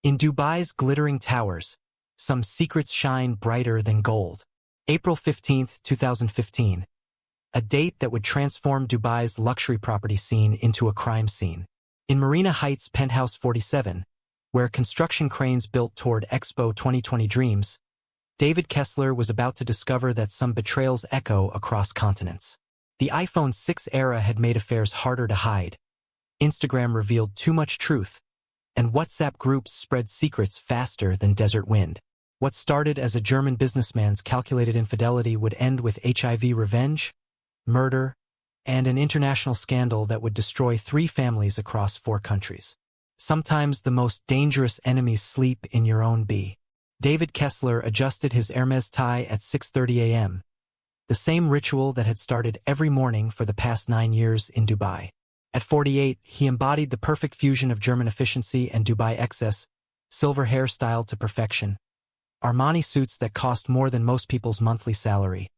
In Dubai's glittering towers, some secrets shine brighter than gold. April 15, 2015. A date that would transform Dubai's luxury property scene into a crime scene. In Marina Heights Penthouse 47, where construction cranes built toward Expo 2020 dreams, David Kessler was about to discover that some betrayals echo across continents. The iPhone 6 era had made affairs harder to hide. Instagram revealed too much truth, and WhatsApp groups spread secrets faster than desert wind. What started as a German businessman's calculated infidelity would end with HIV revenge, murder, and an international scandal that would destroy 3 families across 4 countries. Sometimes the most dangerous enemies sleep in your own bee. David Kessler adjusted his Hermes tie at 6:30 a.m., the same ritual that had started every morning for the past 9 years in Dubai. At 48, he embodied the perfect fusion of German efficiency and Dubai excess, silver hairstyle to perfection, Armani suits that cost more than most people's monthly salary,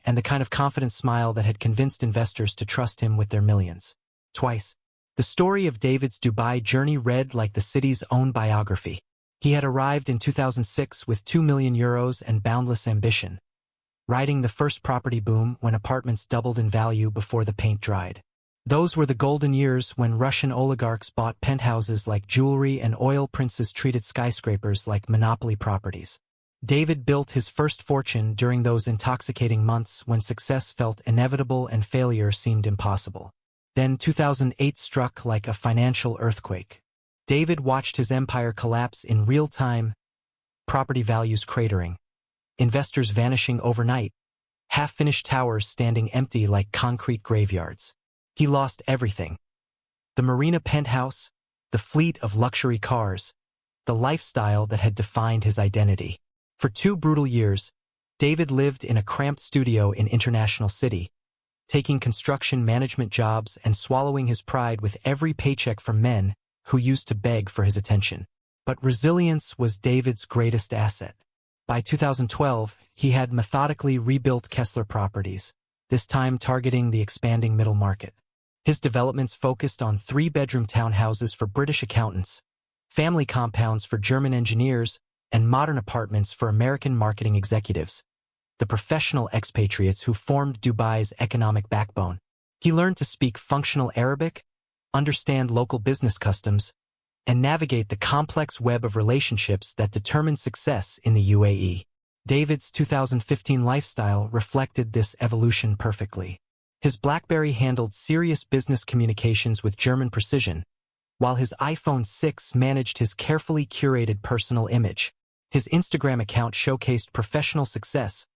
and the kind of confident smile that had convinced investors to trust him with their millions. Twice. The story of David's Dubai journey read like the city's own biography. He had arrived in 2006 with €2 million and boundless ambition, riding the first property boom when apartments doubled in value before the paint dried. Those were the golden years when Russian oligarchs bought penthouses like jewelry and oil princes treated skyscrapers like monopoly properties. David built his first fortune during those intoxicating months when success felt inevitable and failure seemed impossible. Then 2008 struck like a financial earthquake. David watched his empire collapse in real time, property values cratering, investors vanishing overnight, half-finished towers standing empty like concrete graveyards. He lost everything. The Marina penthouse, the fleet of luxury cars, the lifestyle that had defined his identity. For 2 brutal years, David lived in a cramped studio in International City, taking construction management jobs and swallowing his pride with every paycheck from men who used to beg for his attention. But resilience was David's greatest asset. By 2012, he had methodically rebuilt Kessler Properties, this time targeting the expanding middle market. His developments focused on 3-bedroom townhouses for British accountants, family compounds for German engineers, and modern apartments for American marketing executives, the professional expatriates who formed Dubai's economic backbone. He learned to speak functional Arabic, understand local business customs, and navigate the complex web of relationships that determine success in the UAE. David's 2015 lifestyle reflected this evolution perfectly. His BlackBerry handled serious business communications with German precision, while his iPhone 6 managed his carefully curated personal image. His Instagram account showcased professional success,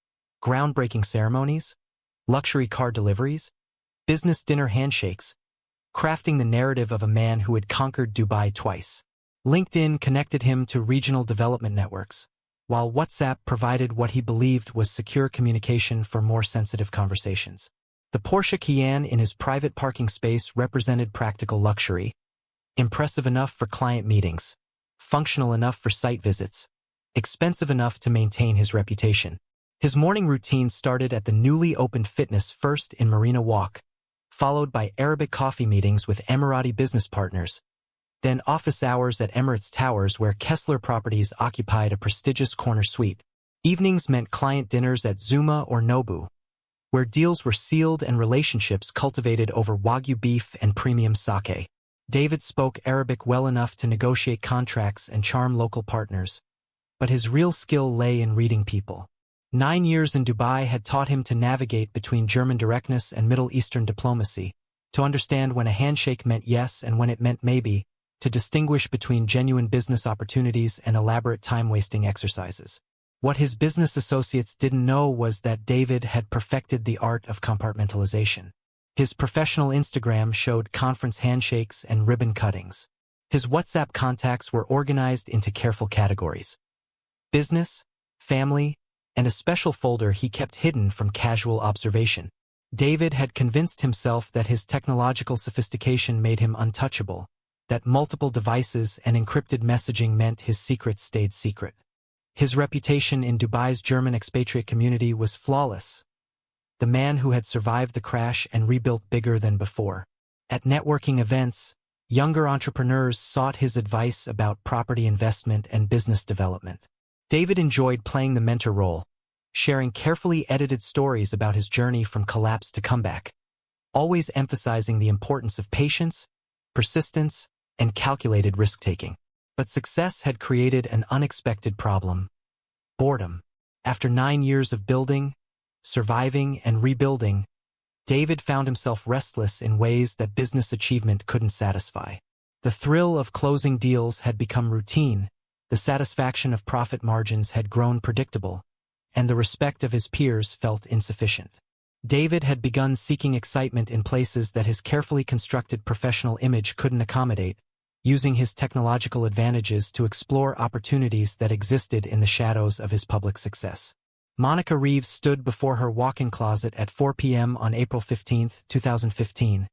groundbreaking ceremonies, luxury car deliveries, business dinner handshakes, crafting the narrative of a man who had conquered Dubai twice. LinkedIn connected him to regional development networks, while WhatsApp provided what he believed was secure communication for more sensitive conversations. The Porsche Cayenne in his private parking space represented practical luxury, impressive enough for client meetings, functional enough for site visits, expensive enough to maintain his reputation. His morning routine started at the newly opened Fitness First in Marina Walk, followed by Arabic coffee meetings with Emirati business partners, then office hours at Emirates Towers where Kessler Properties occupied a prestigious corner suite. Evenings meant client dinners at Zuma or Nobu, where deals were sealed and relationships cultivated over Wagyu beef and premium sake. David spoke Arabic well enough to negotiate contracts and charm local partners, but his real skill lay in reading people. 9 years in Dubai had taught him to navigate between German directness and Middle Eastern diplomacy, to understand when a handshake meant yes and when it meant maybe, to distinguish between genuine business opportunities and elaborate time-wasting exercises. What his business associates didn't know was that David had perfected the art of compartmentalization. His professional Instagram showed conference handshakes and ribbon cuttings. His WhatsApp contacts were organized into careful categories: business, family, and a special folder he kept hidden from casual observation. David had convinced himself that his technological sophistication made him untouchable, that multiple devices and encrypted messaging meant his secrets stayed secret. His reputation in Dubai's German expatriate community was flawless, the man who had survived the crash and rebuilt bigger than before. At networking events, younger entrepreneurs sought his advice about property investment and business development. David enjoyed playing the mentor role, sharing carefully edited stories about his journey from collapse to comeback, always emphasizing the importance of patience, persistence, and calculated risk-taking. But success had created an unexpected problem: boredom. After 9 years of building, surviving, and rebuilding, David found himself restless in ways that business achievement couldn't satisfy. The thrill of closing deals had become routine, the satisfaction of profit margins had grown predictable, and the respect of his peers felt insufficient. David had begun seeking excitement in places that his carefully constructed professional image couldn't accommodate, using his technological advantages to explore opportunities that existed in the shadows of his public success. Monica Reeves stood before her walk-in closet at 4 p.m. on April 15, 2015,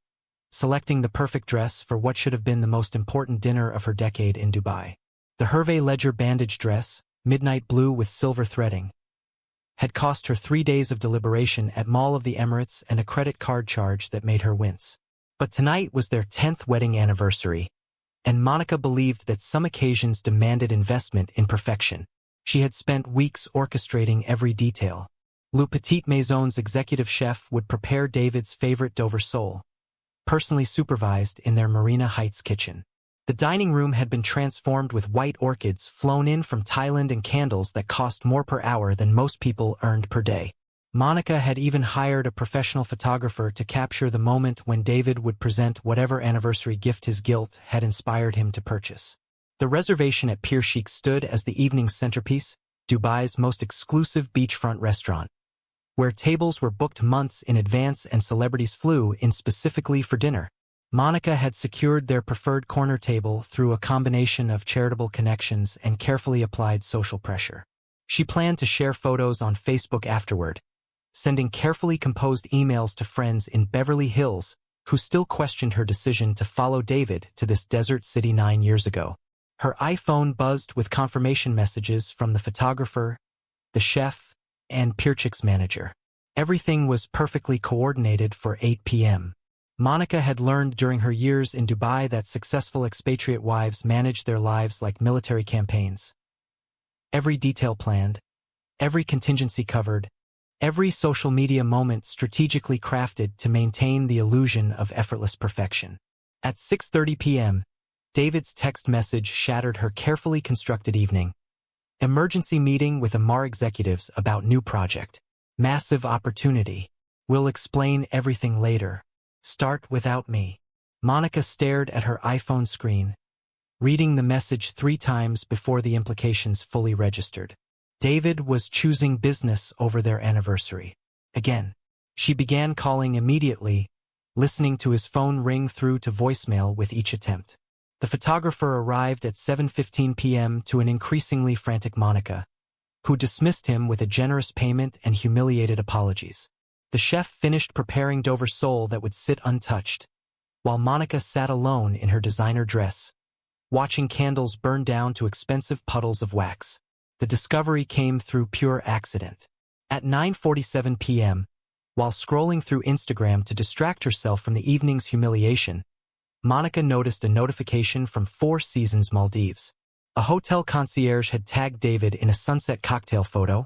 selecting the perfect dress for what should have been the most important dinner of her decade in Dubai. The Hervé Ledger bandage dress, midnight blue with silver threading, had cost her 3 days of deliberation at Mall of the Emirates and a credit card charge that made her wince. But tonight was their 10th wedding anniversary, and Monica believed that some occasions demanded investment in perfection. She had spent weeks orchestrating every detail. Le Petit Maison's executive chef would prepare David's favorite Dover sole, personally supervised in their Marina Heights kitchen. The dining room had been transformed with white orchids flown in from Thailand and candles that cost more per hour than most people earned per day. Monica had even hired a professional photographer to capture the moment when David would present whatever anniversary gift his guilt had inspired him to purchase. The reservation at Pier Chic stood as the evening's centerpiece, Dubai's most exclusive beachfront restaurant, where tables were booked months in advance and celebrities flew in specifically for dinner. Monica had secured their preferred corner table through a combination of charitable connections and carefully applied social pressure. She planned to share photos on Facebook afterward, sending carefully composed emails to friends in Beverly Hills who still questioned her decision to follow David to this desert city 9 years ago. Her iPhone buzzed with confirmation messages from the photographer, the chef, and Pier Chic's manager. Everything was perfectly coordinated for 8 p.m. Monica had learned during her years in Dubai that successful expatriate wives managed their lives like military campaigns. Every detail planned, every contingency covered, every social media moment strategically crafted to maintain the illusion of effortless perfection. At 6:30 p.m., David's text message shattered her carefully constructed evening. Emergency meeting with Amar executives about new project. Massive opportunity. We'll explain everything later. Start without me. Monica stared at her iPhone screen, reading the message 3 times before the implications fully registered. David was choosing business over their anniversary. Again. She began calling immediately, listening to his phone ring through to voicemail with each attempt. The photographer arrived at 7:15 p.m. to an increasingly frantic Monica, who dismissed him with a generous payment and humiliated apologies. The chef finished preparing Dover sole that would sit untouched, while Monica sat alone in her designer dress, watching candles burn down to expensive puddles of wax. The discovery came through pure accident. At 9:47 p.m., while scrolling through Instagram to distract herself from the evening's humiliation, Monica noticed a notification from Four Seasons Maldives. A hotel concierge had tagged David in a sunset cocktail photo,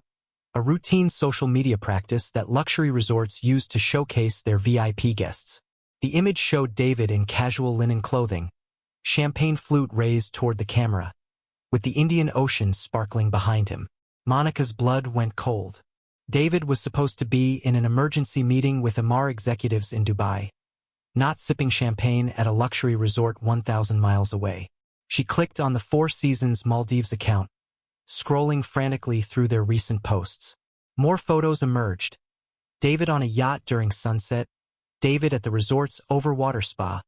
a routine social media practice that luxury resorts use to showcase their VIP guests. The image showed David in casual linen clothing, champagne flute raised toward the camera, with the Indian Ocean sparkling behind him. Monica's blood went cold. David was supposed to be in an emergency meeting with Amar executives in Dubai, not sipping champagne at a luxury resort 1,000 miles away. She clicked on the Four Seasons Maldives account, scrolling frantically through their recent posts. More photos emerged. David on a yacht during sunset, David at the resort's overwater spa,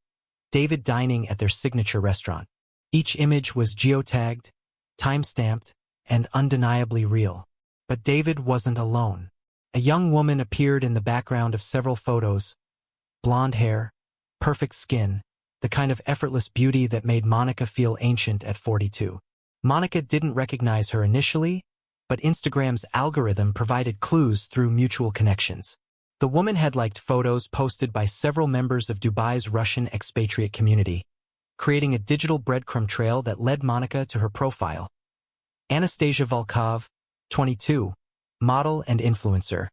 David dining at their signature restaurant. Each image was geotagged, time-stamped, and undeniably real. But David wasn't alone. A young woman appeared in the background of several photos. Blonde hair, perfect skin, the kind of effortless beauty that made Monica feel ancient at 42. Monica didn't recognize her initially, but Instagram's algorithm provided clues through mutual connections. The woman had liked photos posted by several members of Dubai's Russian expatriate community, creating a digital breadcrumb trail that led Monica to her profile. Anastasia Volkov, 22, model and influencer.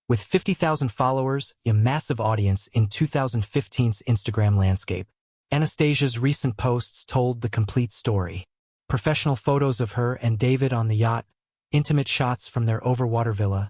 With 50,000 followers, a massive audience in 2015's Instagram landscape, Anastasia's recent posts told the complete story. Professional photos of her and David on the yacht, intimate shots from their overwater villa,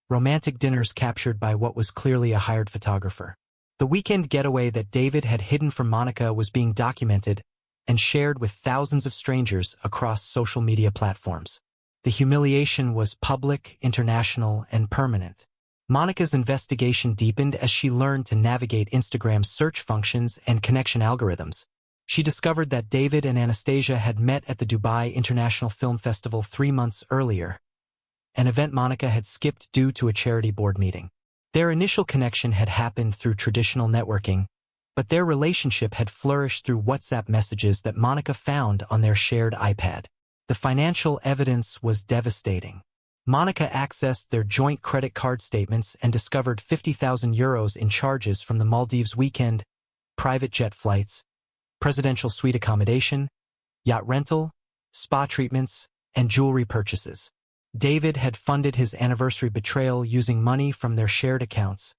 romantic dinners captured by what was clearly a hired photographer. The weekend getaway that David had hidden from Monica was being documented and shared with thousands of strangers across social media platforms. The humiliation was public, international, and permanent. Monica's investigation deepened as she learned to navigate Instagram's search functions and connection algorithms. She discovered that David and Anastasia had met at the Dubai International Film Festival 3 months earlier, an event Monica had skipped due to a charity board meeting. Their initial connection had happened through traditional networking, but their relationship had flourished through WhatsApp messages that Monica found on their shared iPad. The financial evidence was devastating. Monica accessed their joint credit card statements and discovered €50,000 in charges from the Maldives weekend, private jet flights, presidential suite accommodation, yacht rental, spa treatments, and jewelry purchases. David had funded his anniversary betrayal using money from their shared accounts,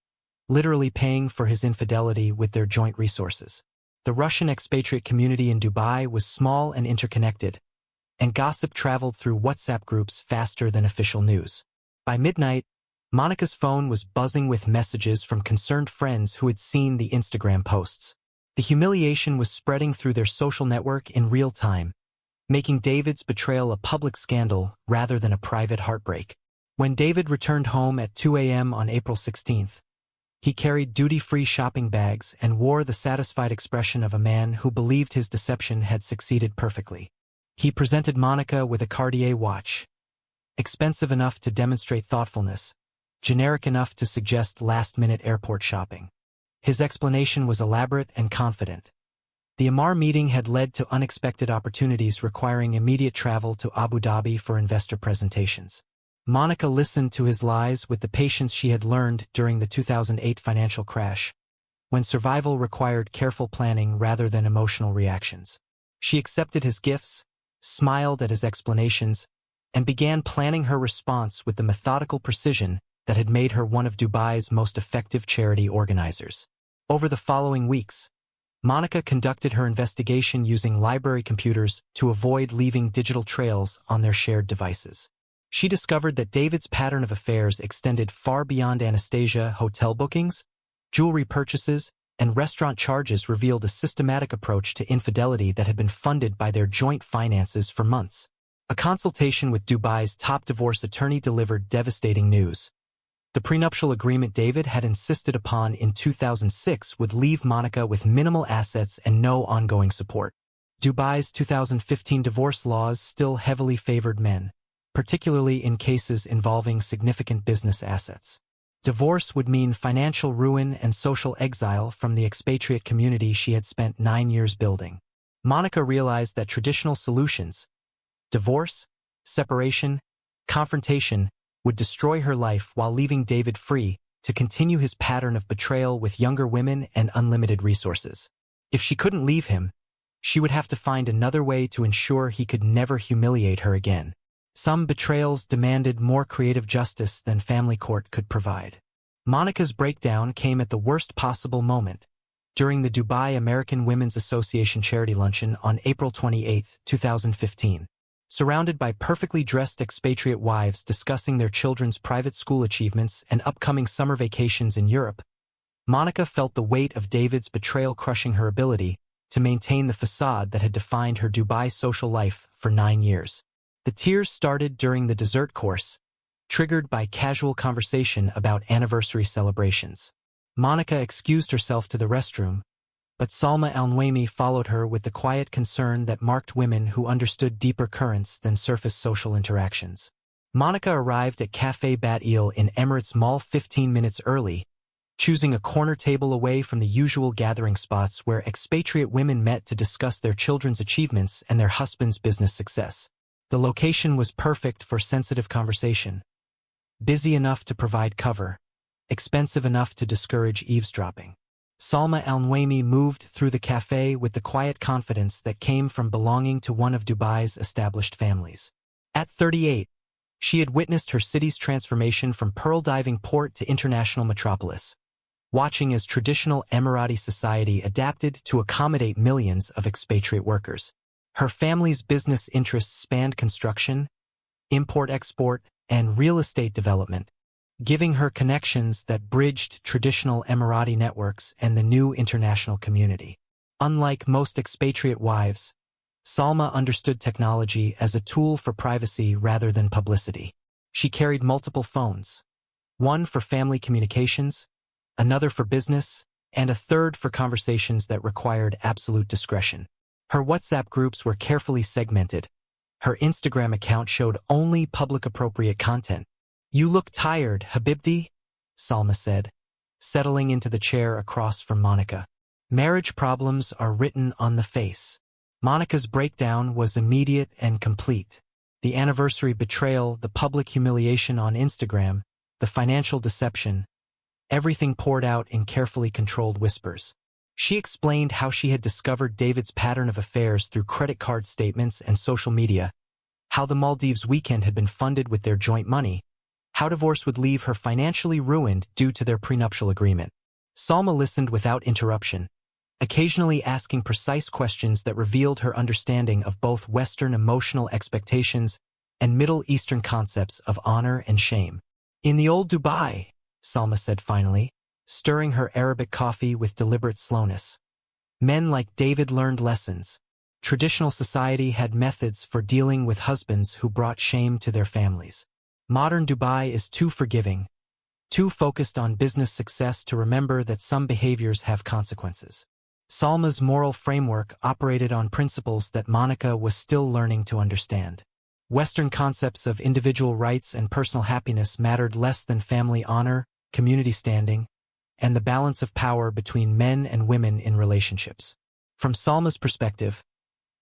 literally paying for his infidelity with their joint resources. The Russian expatriate community in Dubai was small and interconnected, and gossip traveled through WhatsApp groups faster than official news. By midnight, Monica's phone was buzzing with messages from concerned friends who had seen the Instagram posts. The humiliation was spreading through their social network in real time, making David's betrayal a public scandal rather than a private heartbreak. When David returned home at 2 a.m. on April 16th, he carried duty-free shopping bags and wore the satisfied expression of a man who believed his deception had succeeded perfectly. He presented Monica with a Cartier watch, expensive enough to demonstrate thoughtfulness, generic enough to suggest last-minute airport shopping. His explanation was elaborate and confident. The Amar meeting had led to unexpected opportunities requiring immediate travel to Abu Dhabi for investor presentations. Monica listened to his lies with the patience she had learned during the 2008 financial crash, when survival required careful planning rather than emotional reactions. She accepted his gifts, smiled at his explanations, and began planning her response with the methodical precision that had made her one of Dubai's most effective charity organizers. Over the following weeks, Monica conducted her investigation using library computers to avoid leaving digital trails on their shared devices. She discovered that David's pattern of affairs extended far beyond Anastasia. Hotel bookings, jewelry purchases, and restaurant charges revealed a systematic approach to infidelity that had been funded by their joint finances for months. A consultation with Dubai's top divorce attorney delivered devastating news. The prenuptial agreement David had insisted upon in 2006 would leave Monica with minimal assets and no ongoing support. Dubai's 2015 divorce laws still heavily favored men, particularly in cases involving significant business assets. Divorce would mean financial ruin and social exile from the expatriate community she had spent 9 years building. Monica realized that traditional solutions, divorce, separation, confrontation, would destroy her life while leaving David free to continue his pattern of betrayal with younger women and unlimited resources. If she couldn't leave him, she would have to find another way to ensure he could never humiliate her again. Some betrayals demanded more creative justice than family court could provide. Monica's breakdown came at the worst possible moment, during the Dubai American Women's Association charity luncheon on April 28, 2015. Surrounded by perfectly dressed expatriate wives discussing their children's private school achievements and upcoming summer vacations in Europe, Monica felt the weight of David's betrayal crushing her ability to maintain the facade that had defined her Dubai social life for 9 years. The tears started during the dessert course, triggered by casual conversation about anniversary celebrations. Monica excused herself to the restroom, but Salma Al-Nuaimi followed her with the quiet concern that marked women who understood deeper currents than surface social interactions. Monica arrived at Café Bat Il in Emirates Mall 15 minutes early, choosing a corner table away from the usual gathering spots where expatriate women met to discuss their children's achievements and their husband's business success. The location was perfect for sensitive conversation. Busy enough to provide cover, expensive enough to discourage eavesdropping. Salma Al-Nuaimi moved through the cafe with the quiet confidence that came from belonging to one of Dubai's established families. At 38, she had witnessed her city's transformation from pearl-diving port to international metropolis, watching as traditional Emirati society adapted to accommodate millions of expatriate workers. Her family's business interests spanned construction, import-export, and real estate development, giving her connections that bridged traditional Emirati networks and the new international community. Unlike most expatriate wives, Salma understood technology as a tool for privacy rather than publicity. She carried multiple phones, one for family communications, another for business, and a third for conversations that required absolute discretion. Her WhatsApp groups were carefully segmented. Her Instagram account showed only public-appropriate content. "You look tired, Habibti," Salma said, settling into the chair across from Monica. Marriage problems are written on the face. Monica's breakdown was immediate and complete. The anniversary betrayal, the public humiliation on Instagram, the financial deception, everything poured out in carefully controlled whispers. She explained how she had discovered David's pattern of affairs through credit card statements and social media, how the Maldives weekend had been funded with their joint money, how divorce would leave her financially ruined due to their prenuptial agreement. Salma listened without interruption, occasionally asking precise questions that revealed her understanding of both Western emotional expectations and Middle Eastern concepts of honor and shame. "In the old Dubai," Salma said finally, stirring her Arabic coffee with deliberate slowness, "men like David learned lessons. Traditional society had methods for dealing with husbands who brought shame to their families. Modern Dubai is too forgiving, too focused on business success to remember that some behaviors have consequences." Salma's moral framework operated on principles that Monica was still learning to understand. Western concepts of individual rights and personal happiness mattered less than family honor, community standing, and the balance of power between men and women in relationships. From Salma's perspective,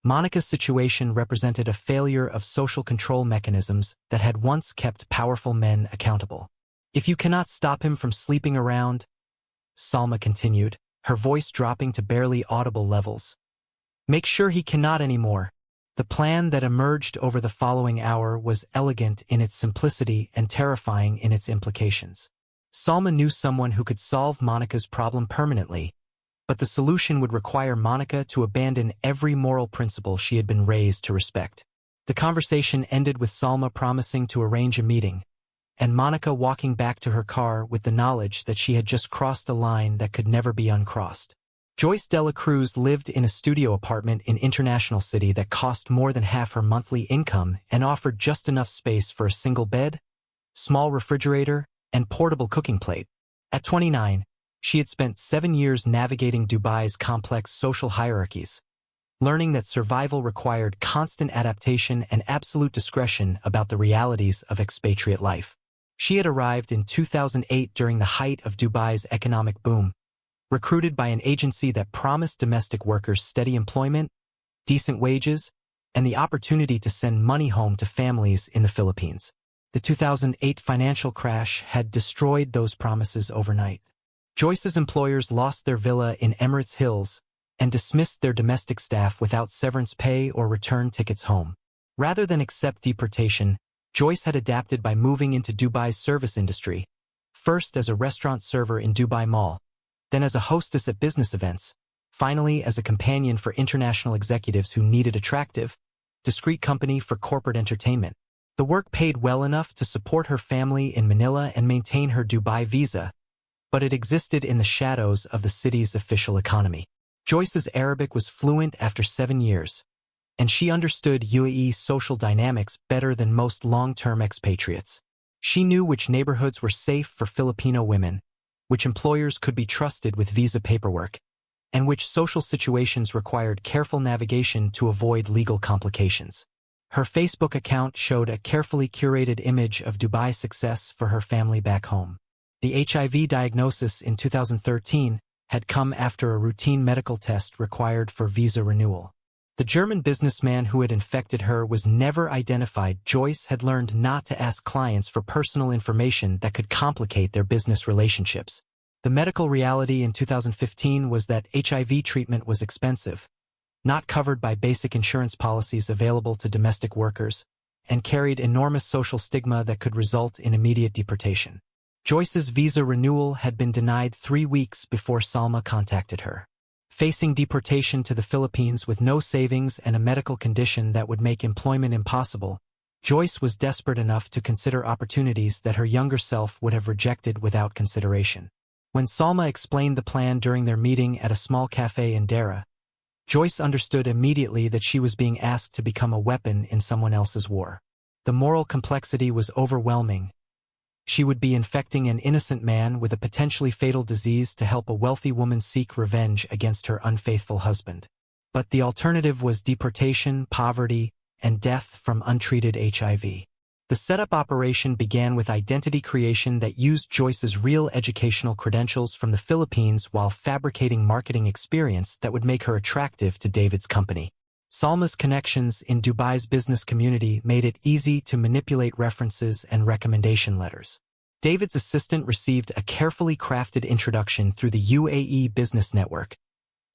Monica's situation represented a failure of social control mechanisms that had once kept powerful men accountable. "If you cannot stop him from sleeping around," Salma continued, her voice dropping to barely audible levels, "make sure he cannot anymore." The plan that emerged over the following hour was elegant in its simplicity and terrifying in its implications. Salma knew someone who could solve Monica's problem permanently, but the solution would require Monica to abandon every moral principle she had been raised to respect. The conversation ended with Salma promising to arrange a meeting, and Monica walking back to her car with the knowledge that she had just crossed a line that could never be uncrossed. Joyce Dela Cruz lived in a studio apartment in International City that cost more than half her monthly income and offered just enough space for a single bed, small refrigerator, and portable cooking plate. At 29, she had spent 7 years navigating Dubai's complex social hierarchies, learning that survival required constant adaptation and absolute discretion about the realities of expatriate life. She had arrived in 2008 during the height of Dubai's economic boom, recruited by an agency that promised domestic workers steady employment, decent wages, and the opportunity to send money home to families in the Philippines. The 2008 financial crash had destroyed those promises overnight. Joyce's employers lost their villa in Emirates Hills and dismissed their domestic staff without severance pay or return tickets home. Rather than accept deportation, Joyce had adapted by moving into Dubai's service industry, first as a restaurant server in Dubai Mall, then as a hostess at business events, finally as a companion for international executives who needed attractive, discreet company for corporate entertainment. The work paid well enough to support her family in Manila and maintain her Dubai visa, but it existed in the shadows of the city's official economy. Joyce's Arabic was fluent after 7 years, and she understood UAE's social dynamics better than most long-term expatriates. She knew which neighborhoods were safe for Filipino women, which employers could be trusted with visa paperwork, and which social situations required careful navigation to avoid legal complications. Her Facebook account showed a carefully curated image of Dubai's success for her family back home. The HIV diagnosis in 2013 had come after a routine medical test required for visa renewal. The German businessman who had infected her was never identified. Joyce had learned not to ask clients for personal information that could complicate their business relationships. The medical reality in 2015 was that HIV treatment was expensive, not covered by basic insurance policies available to domestic workers, and carried enormous social stigma that could result in immediate deportation. Joyce's visa renewal had been denied 3 weeks before Salma contacted her. Facing deportation to the Philippines with no savings and a medical condition that would make employment impossible, Joyce was desperate enough to consider opportunities that her younger self would have rejected without consideration. When Salma explained the plan during their meeting at a small cafe in Dara, Joyce understood immediately that she was being asked to become a weapon in someone else's war. The moral complexity was overwhelming. She would be infecting an innocent man with a potentially fatal disease to help a wealthy woman seek revenge against her unfaithful husband. But the alternative was deportation, poverty, and death from untreated HIV. The setup operation began with identity creation that used Joyce's real educational credentials from the Philippines while fabricating marketing experience that would make her attractive to David's company. Salma's connections in Dubai's business community made it easy to manipulate references and recommendation letters. David's assistant received a carefully crafted introduction through the UAE Business Network,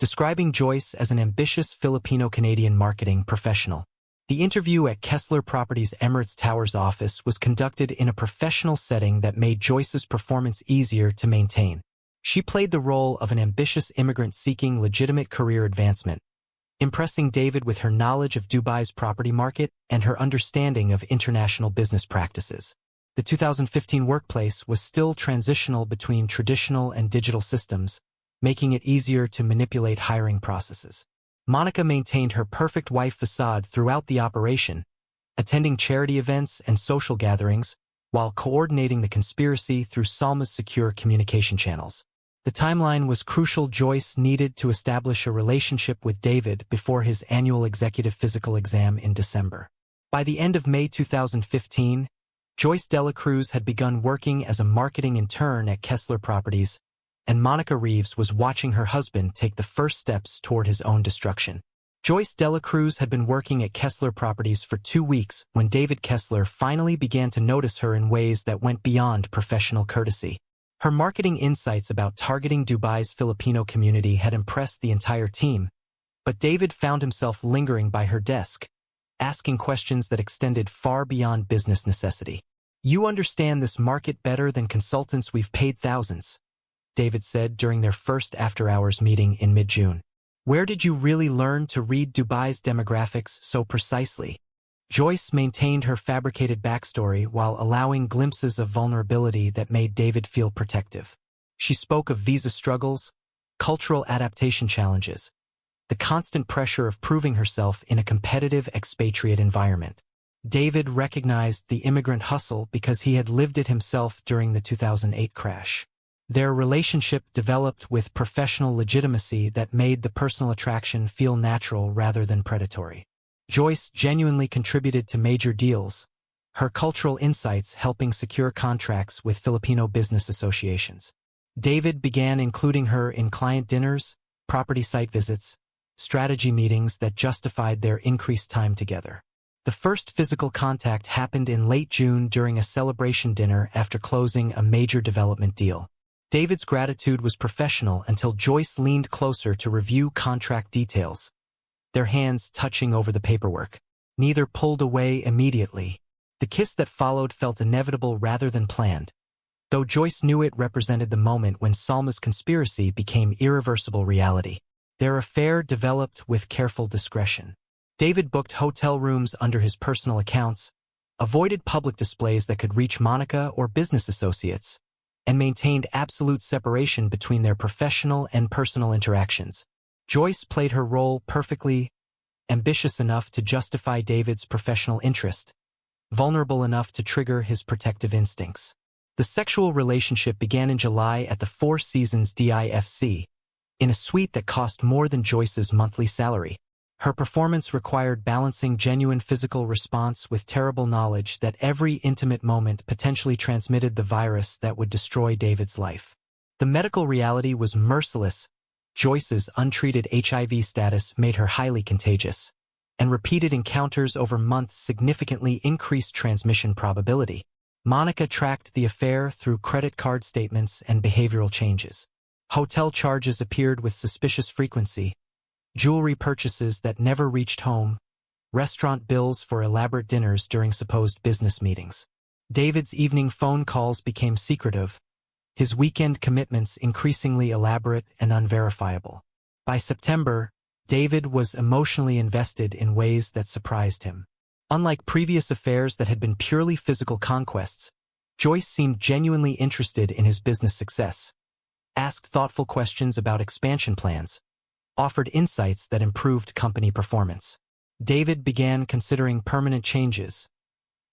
describing Joyce as an ambitious Filipino-Canadian marketing professional. The interview at Kessler Properties Emirates Towers office was conducted in a professional setting that made Joyce's performance easier to maintain. She played the role of an ambitious immigrant seeking legitimate career advancement, impressing David with her knowledge of Dubai's property market and her understanding of international business practices. The 2015 workplace was still transitional between traditional and digital systems, making it easier to manipulate hiring processes. Monica maintained her perfect wife facade throughout the operation, attending charity events and social gatherings, while coordinating the conspiracy through Salma's secure communication channels. The timeline was crucial. Joyce needed to establish a relationship with David before his annual executive physical exam in December. By the end of May 2015, Joyce Dela Cruz had begun working as a marketing intern at Kessler Properties, and Monica Reeves was watching her husband take the first steps toward his own destruction. Joyce Dela Cruz had been working at Kessler Properties for 2 weeks when David Kessler finally began to notice her in ways that went beyond professional courtesy. Her marketing insights about targeting Dubai's Filipino community had impressed the entire team, but David found himself lingering by her desk, asking questions that extended far beyond business necessity. "You understand this market better than consultants we've paid thousands," David said during their first after-hours meeting in mid-June. "Where did you really learn to read Dubai's demographics so precisely?" Joyce maintained her fabricated backstory while allowing glimpses of vulnerability that made David feel protective. She spoke of visa struggles, cultural adaptation challenges, the constant pressure of proving herself in a competitive expatriate environment. David recognized the immigrant hustle because he had lived it himself during the 2008 crash. Their relationship developed with professional legitimacy that made the personal attraction feel natural rather than predatory. Joyce genuinely contributed to major deals, her cultural insights helping secure contracts with Filipino business associations. David began including her in client dinners, property site visits, strategy meetings that justified their increased time together. The first physical contact happened in late June during a celebration dinner after closing a major development deal. David's gratitude was professional until Joyce leaned closer to review contract details, their hands touching over the paperwork. Neither pulled away immediately. The kiss that followed felt inevitable rather than planned, though Joyce knew it represented the moment when Salma's conspiracy became irreversible reality. Their affair developed with careful discretion. David booked hotel rooms under his personal accounts, avoided public displays that could reach Monica or business associates, and maintained absolute separation between their professional and personal interactions. Joyce played her role perfectly, ambitious enough to justify David's professional interest, vulnerable enough to trigger his protective instincts. The sexual relationship began in July at the Four Seasons DIFC, in a suite that cost more than Joyce's monthly salary. Her performance required balancing genuine physical response with terrible knowledge that every intimate moment potentially transmitted the virus that would destroy David's life. The medical reality was merciless. Joyce's untreated HIV status made her highly contagious, and repeated encounters over months significantly increased transmission probability. Monica tracked the affair through credit card statements and behavioral changes. Hotel charges appeared with suspicious frequency, jewelry purchases that never reached home, restaurant bills for elaborate dinners during supposed business meetings. David's evening phone calls became secretive, his weekend commitments increasingly elaborate and unverifiable. By September, David was emotionally invested in ways that surprised him. Unlike previous affairs that had been purely physical conquests, Joyce seemed genuinely interested in his business success, asked thoughtful questions about expansion plans, offered insights that improved company performance. David began considering permanent changes,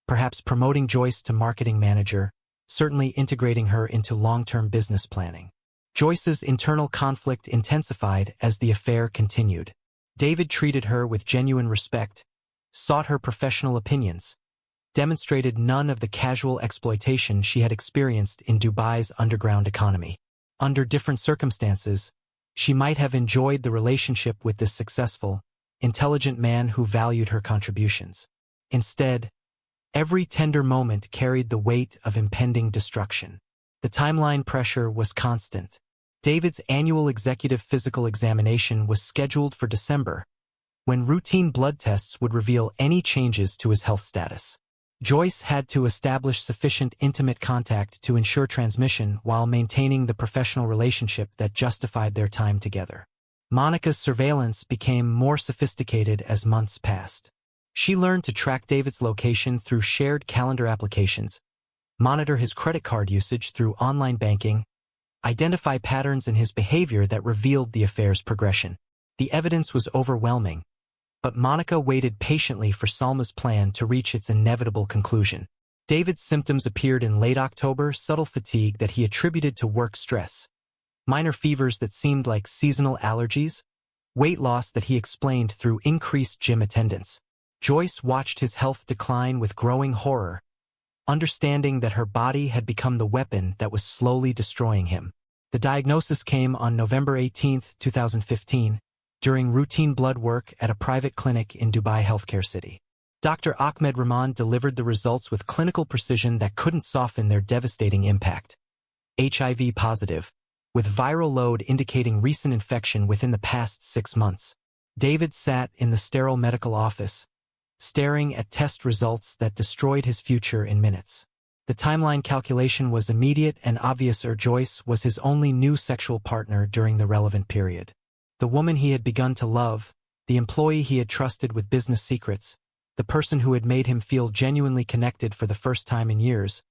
perhaps promoting Joyce to marketing manager, certainly integrating her into long-term business planning. Joyce's internal conflict intensified as the affair continued. David treated her with genuine respect, sought her professional opinions, demonstrated none of the casual exploitation she had experienced in Dubai's underground economy. Under different circumstances, she might have enjoyed the relationship with this successful, intelligent man who valued her contributions. Instead, every tender moment carried the weight of impending destruction. The timeline pressure was constant. David's annual executive physical examination was scheduled for December, when routine blood tests would reveal any changes to his health status. Joyce had to establish sufficient intimate contact to ensure transmission while maintaining the professional relationship that justified their time together. Monica's surveillance became more sophisticated as months passed. She learned to track David's location through shared calendar applications, monitor his credit card usage through online banking, identify patterns in his behavior that revealed the affair's progression. The evidence was overwhelming, but Monica waited patiently for Salma's plan to reach its inevitable conclusion. David's symptoms appeared in late October, subtle fatigue that he attributed to work stress, minor fevers that seemed like seasonal allergies, weight loss that he explained through increased gym attendance. Joyce watched his health decline with growing horror, understanding that her body had become the weapon that was slowly destroying him. The diagnosis came on November 18, 2015, during routine blood work at a private clinic in Dubai Healthcare City. Dr. Ahmed Rahman delivered the results with clinical precision that couldn't soften their devastating impact. HIV positive, with viral load indicating recent infection within the past 6 months. David sat in the sterile medical office, staring at test results that destroyed his future in minutes. The timeline calculation was immediate and obvious. Joyce was his only new sexual partner during the relevant period. The woman he had begun to love, the employee he had trusted with business secrets, the person who had made him feel genuinely connected for the first time in years,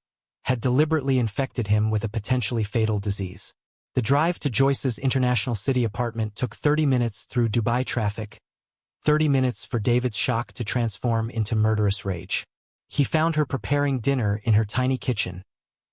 had deliberately infected him with a potentially fatal disease. The drive to Joyce's International City apartment took 30 minutes through Dubai traffic, 30 minutes for David's shock to transform into murderous rage. He found her preparing dinner in her tiny kitchen,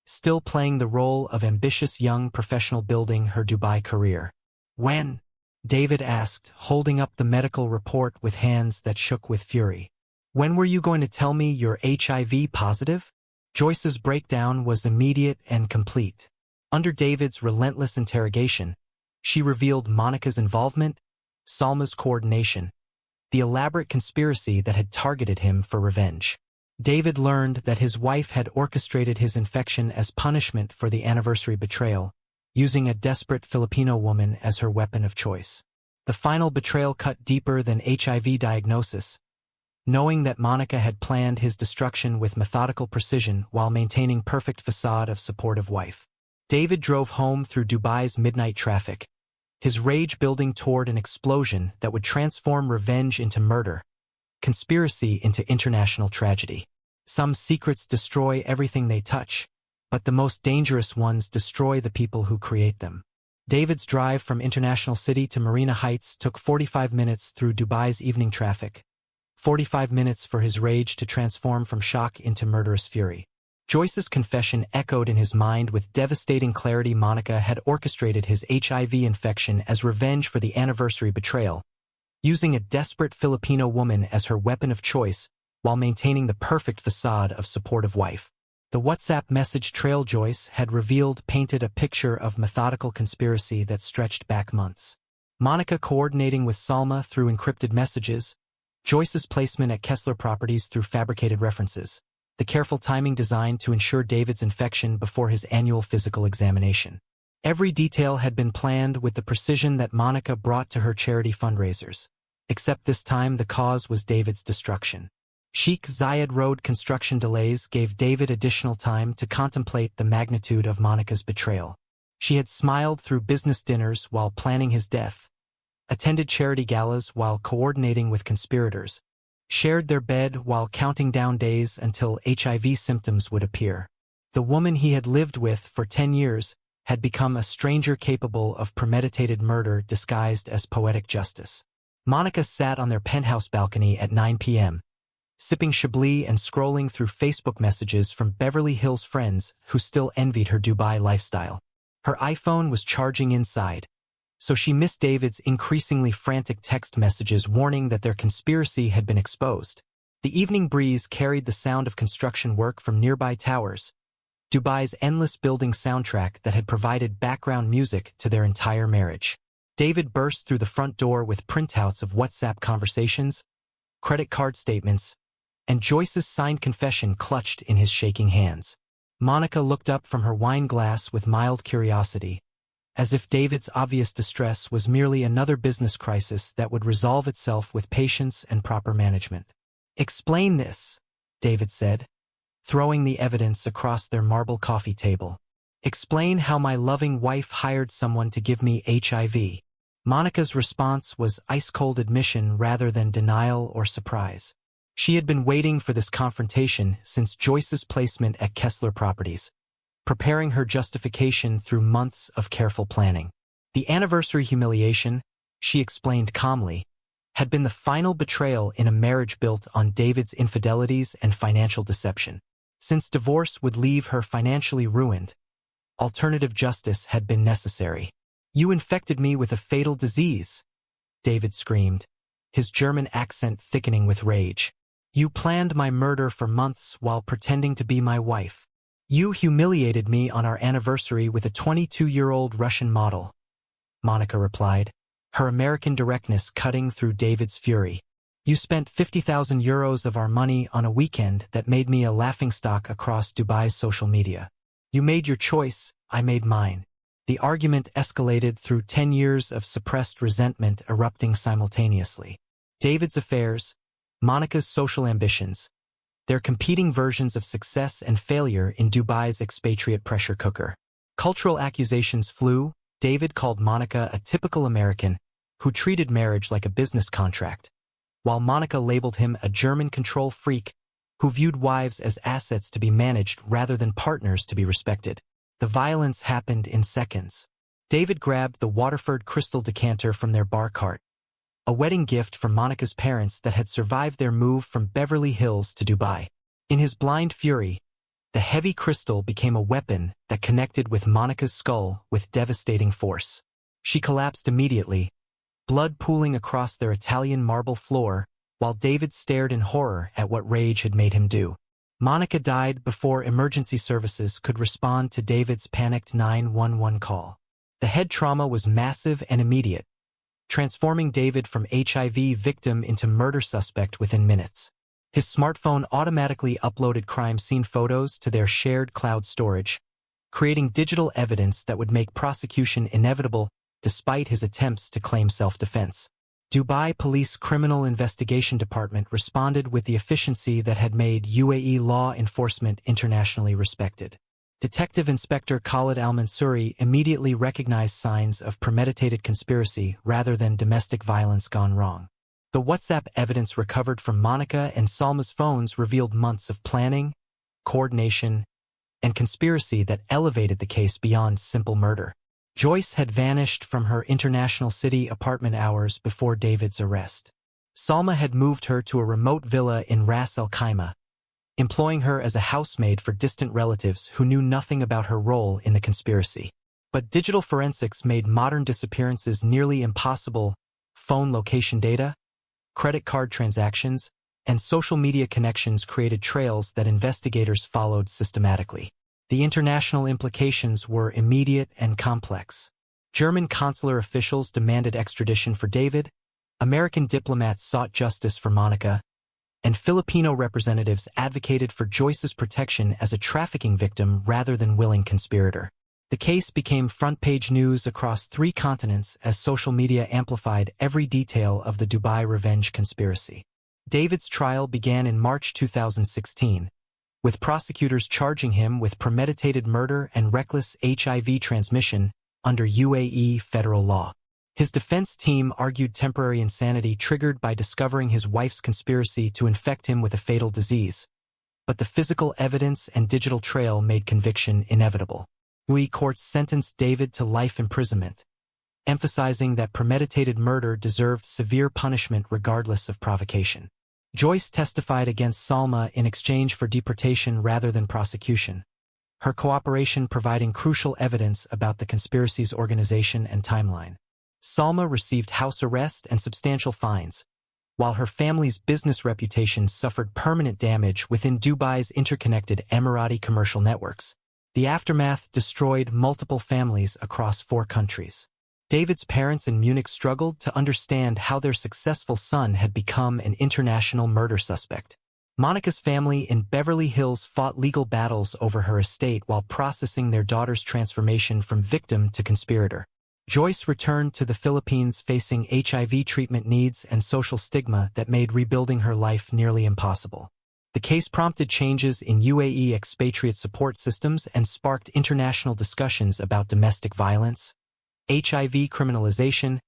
still playing the role of ambitious young professional building her Dubai career. "When?" David asked, holding up the medical report with hands that shook with fury. "When were you going to tell me you're HIV positive?" Joyce's breakdown was immediate and complete. Under David's relentless interrogation, she revealed Monica's involvement, Salma's coordination, the elaborate conspiracy that had targeted him for revenge. David learned that his wife had orchestrated his infection as punishment for the anniversary betrayal, using a desperate Filipino woman as her weapon of choice. The final betrayal cut deeper than HIV diagnosis, knowing that Monica had planned his destruction with methodical precision while maintaining perfect facade of supportive wife. David drove home through Dubai's midnight traffic, his rage building toward an explosion that would transform revenge into murder, conspiracy into international tragedy. Some secrets destroy everything they touch, but the most dangerous ones destroy the people who create them. David's drive from International City to Marina Heights took 45 minutes through Dubai's evening traffic, 45 minutes for his rage to transform from shock into murderous fury. Joyce's confession echoed in his mind with devastating clarity. Monica had orchestrated his HIV infection as revenge for the anniversary betrayal, using a desperate Filipino woman as her weapon of choice while maintaining the perfect facade of supportive wife. The WhatsApp message trail Joyce had revealed painted a picture of methodical conspiracy that stretched back months. Monica coordinating with Salma through encrypted messages, Joyce's placement at Kessler Properties through fabricated references. the careful timing designed to ensure David's infection before his annual physical examination. Every detail had been planned with the precision that Monica brought to her charity fundraisers. Except this time the cause was David's destruction. Sheikh Zayed Road construction delays gave David additional time to contemplate the magnitude of Monica's betrayal. She had smiled through business dinners while planning his death, attended charity galas while coordinating with conspirators, shared their bed while counting down days until HIV symptoms would appear. The woman he had lived with for 10 years had become a stranger capable of premeditated murder disguised as poetic justice. Monica sat on their penthouse balcony at 9 p.m., sipping Chablis and scrolling through Facebook messages from Beverly Hills friends who still envied her Dubai lifestyle. Her iPhone was charging inside, so she missed David's increasingly frantic text messages warning that their conspiracy had been exposed. The evening breeze carried the sound of construction work from nearby towers, Dubai's endless building soundtrack that had provided background music to their entire marriage. David burst through the front door with printouts of WhatsApp conversations, credit card statements, and Joyce's signed confession clutched in his shaking hands. Monica looked up from her wine glass with mild curiosity, as if David's obvious distress was merely another business crisis that would resolve itself with patience and proper management. "Explain this," David said, throwing the evidence across their marble coffee table. "Explain how my loving wife hired someone to give me HIV." Monica's response was ice-cold admission rather than denial or surprise. She had been waiting for this confrontation since Joyce's placement at Kessler Properties, preparing her justification through months of careful planning. The anniversary humiliation, she explained calmly, had been the final betrayal in a marriage built on David's infidelities and financial deception. Since divorce would leave her financially ruined, alternative justice had been necessary. "You infected me with a fatal disease," David screamed, his German accent thickening with rage. "You planned my murder for months while pretending to be my wife. You humiliated me on our anniversary with a 22-year-old Russian model," Monica replied, her American directness cutting through David's fury. "You spent 50,000 euros of our money on a weekend that made me a laughingstock across Dubai's social media. You made your choice, I made mine." The argument escalated through 10 years of suppressed resentment erupting simultaneously. David's affairs, Monica's social ambitions, their competing versions of success and failure in Dubai's expatriate pressure cooker. Cultural accusations flew. David called Monica a typical American who treated marriage like a business contract, while Monica labeled him a German control freak who viewed wives as assets to be managed rather than partners to be respected. The violence happened in seconds. David grabbed the Waterford crystal decanter from their bar cart, a wedding gift from Monica's parents that had survived their move from Beverly Hills to Dubai. In his blind fury, the heavy crystal became a weapon that connected with Monica's skull with devastating force. She collapsed immediately, blood pooling across their Italian marble floor, while David stared in horror at what rage had made him do. Monica died before emergency services could respond to David's panicked 911 call. The head trauma was massive and immediate, transforming David from HIV victim into murder suspect within minutes. His smartphone automatically uploaded crime scene photos to their shared cloud storage, creating digital evidence that would make prosecution inevitable despite his attempts to claim self-defense. Dubai Police Criminal Investigation Department responded with the efficiency that had made UAE law enforcement internationally respected. Detective Inspector Khalid Al-Mansouri immediately recognized signs of premeditated conspiracy rather than domestic violence gone wrong. The WhatsApp evidence recovered from Monica and Salma's phones revealed months of planning, coordination, and conspiracy that elevated the case beyond simple murder. Joyce had vanished from her international city apartment hours before David's arrest. Salma had moved her to a remote villa in Ras Al Khaimah, employing her as a housemaid for distant relatives who knew nothing about her role in the conspiracy. But digital forensics made modern disappearances nearly impossible. Phone location data, credit card transactions, and social media connections created trails that investigators followed systematically. The international implications were immediate and complex. German consular officials demanded extradition for David, American diplomats sought justice for Monica, and Filipino representatives advocated for Joyce's protection as a trafficking victim rather than willing conspirator. The case became front-page news across 3 continents as social media amplified every detail of the Dubai revenge conspiracy. David's trial began in March 2016, with prosecutors charging him with premeditated murder and reckless HIV transmission under UAE federal law. His defense team argued temporary insanity triggered by discovering his wife's conspiracy to infect him with a fatal disease, but the physical evidence and digital trail made conviction inevitable. UAE courts sentenced David to life imprisonment, emphasizing that premeditated murder deserved severe punishment regardless of provocation. Joyce testified against Salma in exchange for deportation rather than prosecution, her cooperation providing crucial evidence about the conspiracy's organization and timeline. Salma received house arrest and substantial fines, while her family's business reputation suffered permanent damage within Dubai's interconnected Emirati commercial networks. The aftermath destroyed multiple families across 4 countries. David's parents in Munich struggled to understand how their successful son had become an international murder suspect. Monica's family in Beverly Hills fought legal battles over her estate while processing their daughter's transformation from victim to conspirator. Joyce returned to the Philippines facing HIV treatment needs and social stigma that made rebuilding her life nearly impossible. The case prompted changes in UAE expatriate support systems and sparked international discussions about domestic violence, HIV criminalization,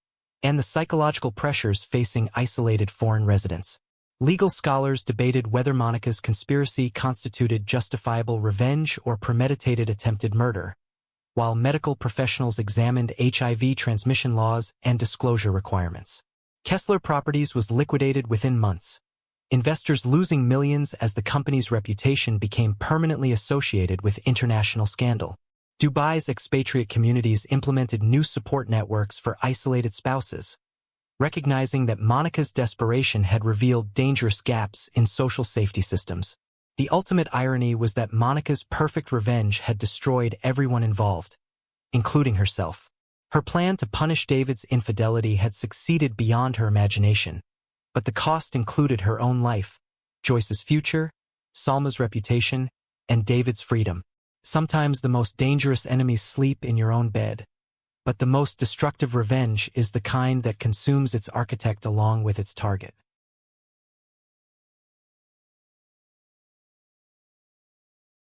and the psychological pressures facing isolated foreign residents. Legal scholars debated whether Monica's conspiracy constituted justifiable revenge or premeditated attempted murder, while medical professionals examined HIV transmission laws and disclosure requirements. Kessler Properties was liquidated within months, investors losing millions as the company's reputation became permanently associated with international scandal. Dubai's expatriate communities implemented new support networks for isolated spouses, recognizing that Monica's desperation had revealed dangerous gaps in social safety systems. The ultimate irony was that Monica's perfect revenge had destroyed everyone involved, including herself. Her plan to punish David's infidelity had succeeded beyond her imagination, but the cost included her own life, Joyce's future, Salma's reputation, and David's freedom. Sometimes the most dangerous enemies sleep in your own bed, but the most destructive revenge is the kind that consumes its architect along with its target.